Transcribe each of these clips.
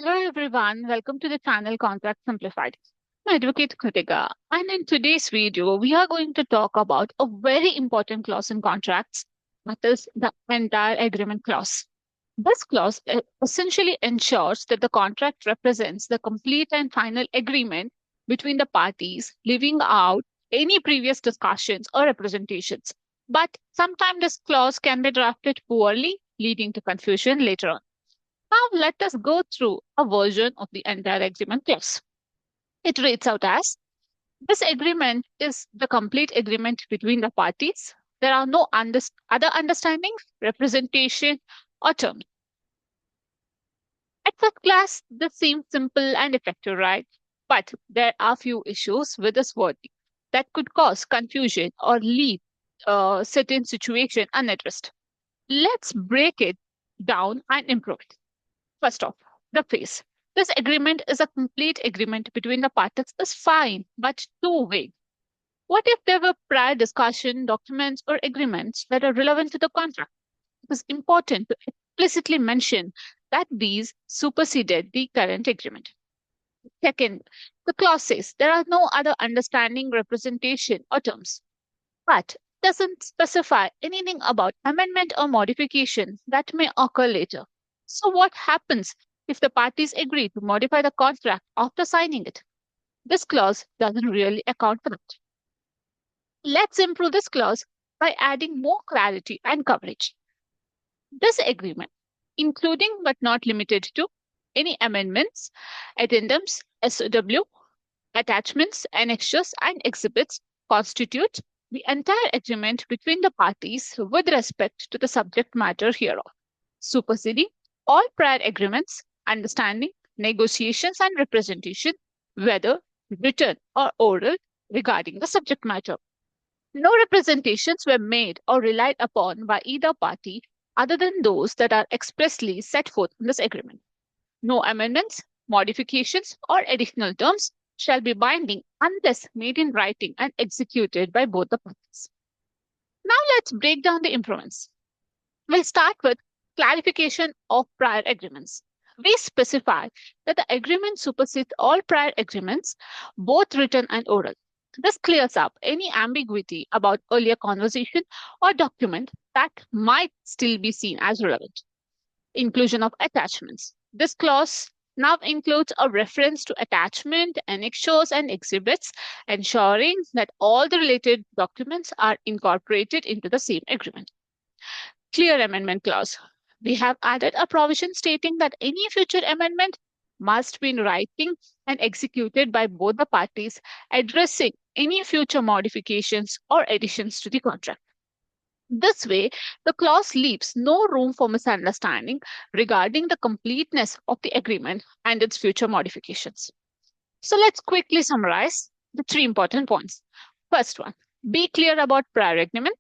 Hello everyone, welcome to the channel Contract Simplified. I'm Advocate Kritika, and in today's video, we are going to talk about a very important clause in contracts, that is the entire agreement clause. This clause essentially ensures that the contract represents the complete and final agreement between the parties, leaving out any previous discussions or representations. But sometimes this clause can be drafted poorly, leading to confusion later on. Now let us go through a version of the entire agreement clause. It reads out as this agreement is the complete agreement between the parties. There are no other understandings, representation, or terms. At first glance, this seems simple and effective, right? But there are few issues with this wording that could cause confusion or leave a certain situation unaddressed. Let's break it down and improve it. First off, the phase. This agreement is a complete agreement between the parties is fine, but too vague. What if there were prior discussion, documents, or agreements that are relevant to the contract? It is important to explicitly mention that these superseded the current agreement. Second, the clause says there are no other understanding, representation, or terms, but doesn't specify anything about amendment or modification that may occur later. So, what happens if the parties agree to modify the contract after signing it? This clause doesn't really account for that. Let's improve this clause by adding more clarity and coverage. This agreement, including but not limited to any amendments, addendums, SOW, attachments, annexures, and exhibits, constitute the entire agreement between the parties with respect to the subject matter hereof, superseding all prior agreements, understanding, negotiations, and representation, whether written or oral, regarding the subject matter. No representations were made or relied upon by either party other than those that are expressly set forth in this agreement. No amendments, modifications, or additional terms shall be binding unless made in writing and executed by both the parties. Now let's break down the improvements. We'll start with clarification of prior agreements. We specify that the agreement supersedes all prior agreements, both written and oral. This clears up any ambiguity about earlier conversation or document that might still be seen as relevant. Inclusion of attachments. This clause now includes a reference to attachment, annexures, and exhibits, ensuring that all the related documents are incorporated into the same agreement. Clear amendment clause. We have added a provision stating that any future amendment must be in writing and executed by both the parties, addressing any future modifications or additions to the contract. This way, the clause leaves no room for misunderstanding regarding the completeness of the agreement and its future modifications. So let's quickly summarize the three important points. First one, be clear about prior agreement.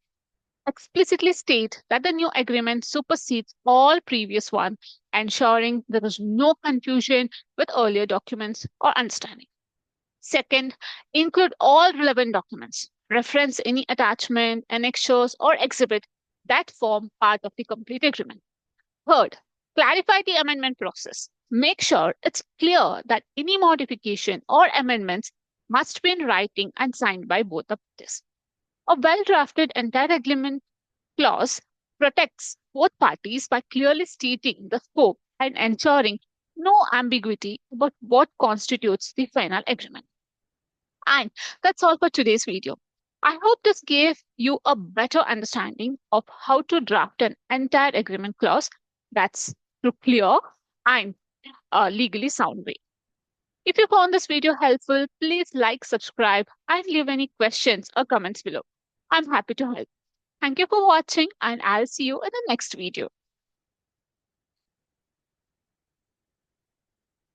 Explicitly state that the new agreement supersedes all previous one, ensuring there is no confusion with earlier documents or understanding. Second, include all relevant documents. Reference any attachment, annexures, or exhibit that form part of the complete agreement. Third, clarify the amendment process. Make sure it's clear that any modification or amendments must be in writing and signed by both the parties. A well-drafted entire agreement clause protects both parties by clearly stating the scope and ensuring no ambiguity about what constitutes the final agreement. And that's all for today's video. I hope this gave you a better understanding of how to draft an entire agreement clause that's through clear and legally sound way. If you found this video helpful, please like, subscribe, and leave any questions or comments below. I'm happy to help. Thank you for watching, and I'll see you in the next video.